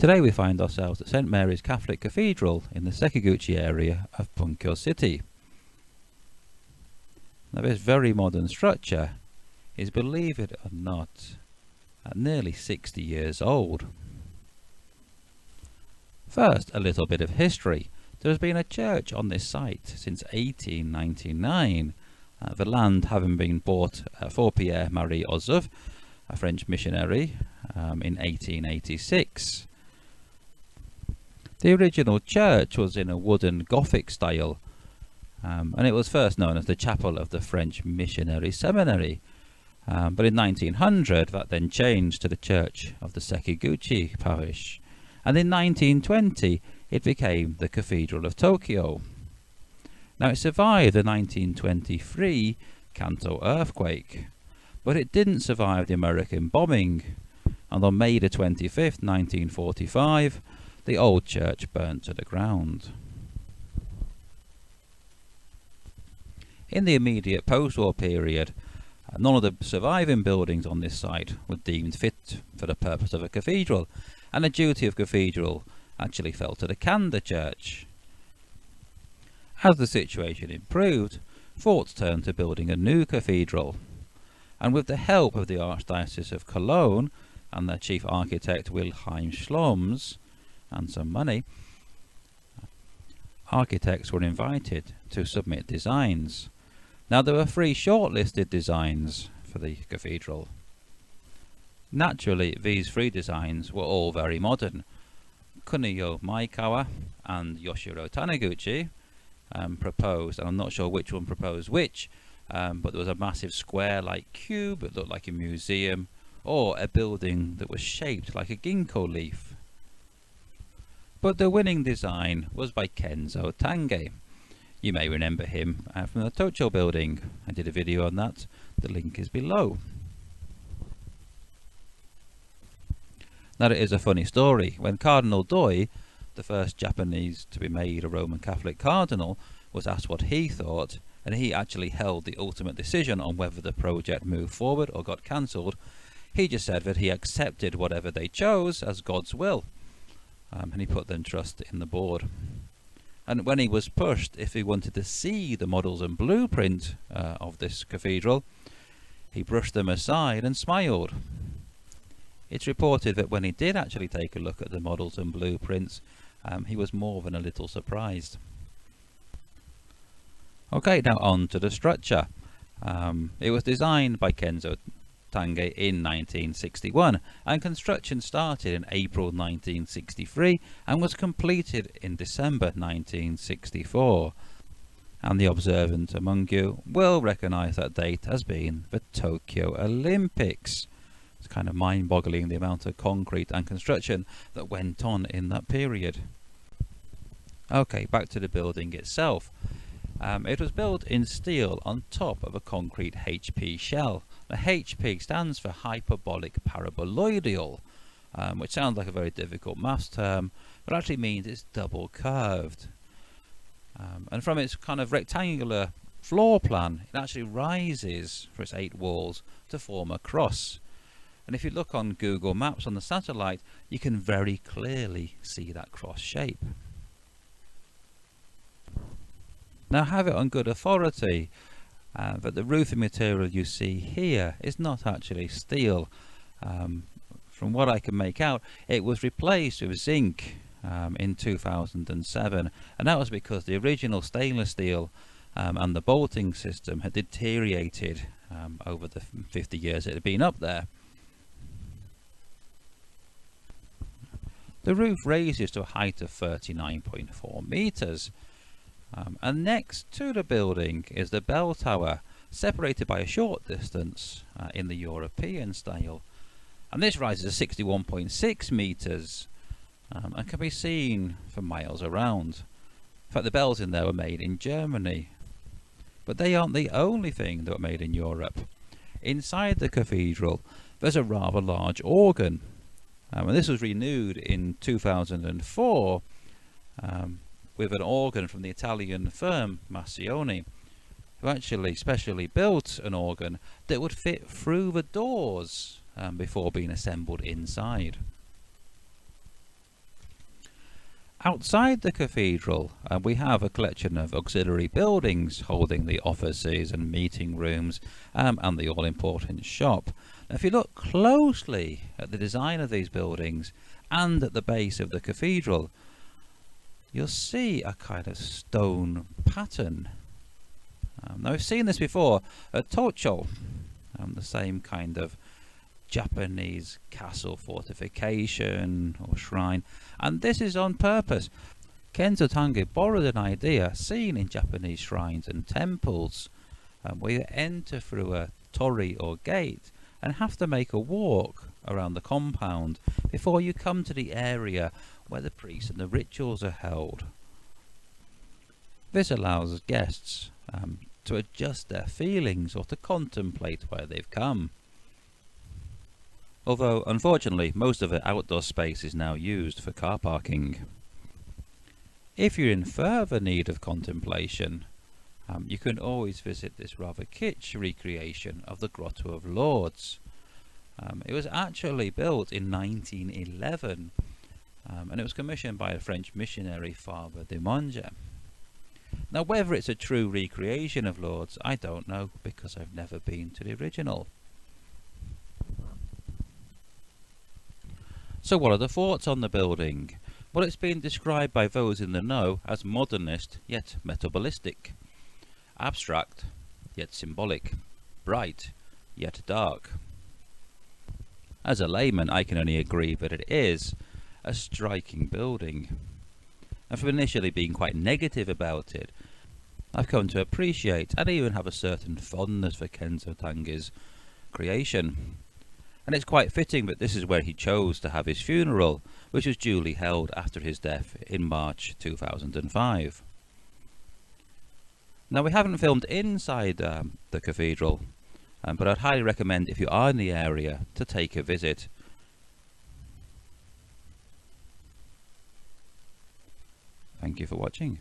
Today we find ourselves at St. Mary's Catholic Cathedral in the Sekiguchi area of Bunkyo City. Now this very modern structure is, believe it or not, nearly 60 years old. First, a little bit of history. There has been a church on this site since 1899, the land having been bought for Pierre-Marie Ozouf, a French missionary, in 1886. The original church was in a wooden Gothic style, and it was first known as the Chapel of the French Missionary Seminary. But in 1900 that then changed to the Church of the Sekiguchi parish, and in 1920 it became the Cathedral of Tokyo. Now it survived the 1923 Kanto earthquake, but it didn't survive the American bombing, and on May the 25th, 1945, the old church burnt to the ground. In the immediate post-war period, none of the surviving buildings on this site were deemed fit for the purpose of a cathedral, and the duty of cathedral actually fell to the Kanda church. As the situation improved, thoughts turned to building a new cathedral, and with the help of the Archdiocese of Cologne and their chief architect Wilhelm Schloms and some money, architects were invited to submit designs. Now there were 3 shortlisted designs for the cathedral. Naturally, these 3 designs were all very modern. Kuniyo Maekawa and Yoshiro Taniguchi proposed, and I'm not sure which one proposed which, but there was a massive square-like cube, it looked like a museum, or a building that was shaped like a ginkgo leaf. But the winning design was by Kenzo Tange. You may remember him from the Tocho building. I did a video on that, the link is below. Now it is a funny story. When Cardinal Doi, the first Japanese to be made a Roman Catholic cardinal, was asked what he thought, and he actually held the ultimate decision on whether the project moved forward or got cancelled, he just said that he accepted whatever they chose as God's will, and he put their trust in the board. And when he was pushed if he wanted to see the models and blueprint of this cathedral, he brushed them aside and smiled. It's reported that when he did actually take a look at the models and blueprints, he was more than a little surprised. Okay, now on to the structure. It was designed by Kenzo Tange in 1961, and construction started in April 1963 and was completed in December 1964. And the observant among you will recognise that date as being the Tokyo Olympics. It's kind of mind-boggling the amount of concrete and construction that went on in that period. Okay, back to the building itself. It was built in steel on top of a concrete HP shell. The HP stands for hyperbolic paraboloidal, which sounds like a very difficult maths term, but actually means it's double curved. And from its kind of rectangular floor plan, it actually rises for its 8 walls to form a cross. And if you look on Google Maps on the satellite, you can very clearly see that cross shape. Now, have it on good authority that the roofing material you see here is not actually steel. From what I can make out, it was replaced with zinc in 2007, and that was because the original stainless steel and the bolting system had deteriorated over the 50 years it had been up there. The roof raises to a height of 39.4 meters. And next to the building is the bell tower, separated by a short distance in the European style. And this rises to 61.6 meters and can be seen for miles around. In fact, the bells in there were made in Germany. But they aren't the only thing that were made in Europe. Inside the cathedral, there's a rather large organ. And this was renewed in 2004 with an organ from the Italian firm Massioni, who actually specially built an organ that would fit through the doors before being assembled inside. Outside the cathedral, we have a collection of auxiliary buildings holding the offices and meeting rooms and the all-important shop. Now, if you look closely at the design of these buildings and at the base of the cathedral, you'll see a kind of stone pattern. Now, we've seen this before at Tokyo, the same kind of Japanese castle fortification or shrine, and this is on purpose. Kenzo Tange borrowed an idea seen in Japanese shrines and temples, where you enter through a torii or gate and have to make a walk around the compound before you come to the area where the priests and the rituals are held. This allows guests to adjust their feelings or to contemplate where they've come. Although, unfortunately, most of the outdoor space is now used for car parking. If you're in further need of contemplation, you can always visit this rather kitsch recreation of the Grotto of Lourdes. It was actually built in 1911, and it was commissioned by a French missionary, Father de Monge. Now, whether it's a true recreation of Lourdes, I don't know, because I've never been to the original. So what are the thoughts on the building? Well, it's been described by those in the know as modernist yet metabolistic, abstract yet symbolic, bright yet dark. As a layman, I can only agree that it is a striking building. And from initially being quite negative about it, I've come to appreciate and even have a certain fondness for Kenzo Tange's creation. And it's quite fitting that this is where he chose to have his funeral, which was duly held after his death in March 2005. Now, we haven't filmed inside the cathedral, but I'd highly recommend, if you are in the area, to take a visit. Thank you for watching.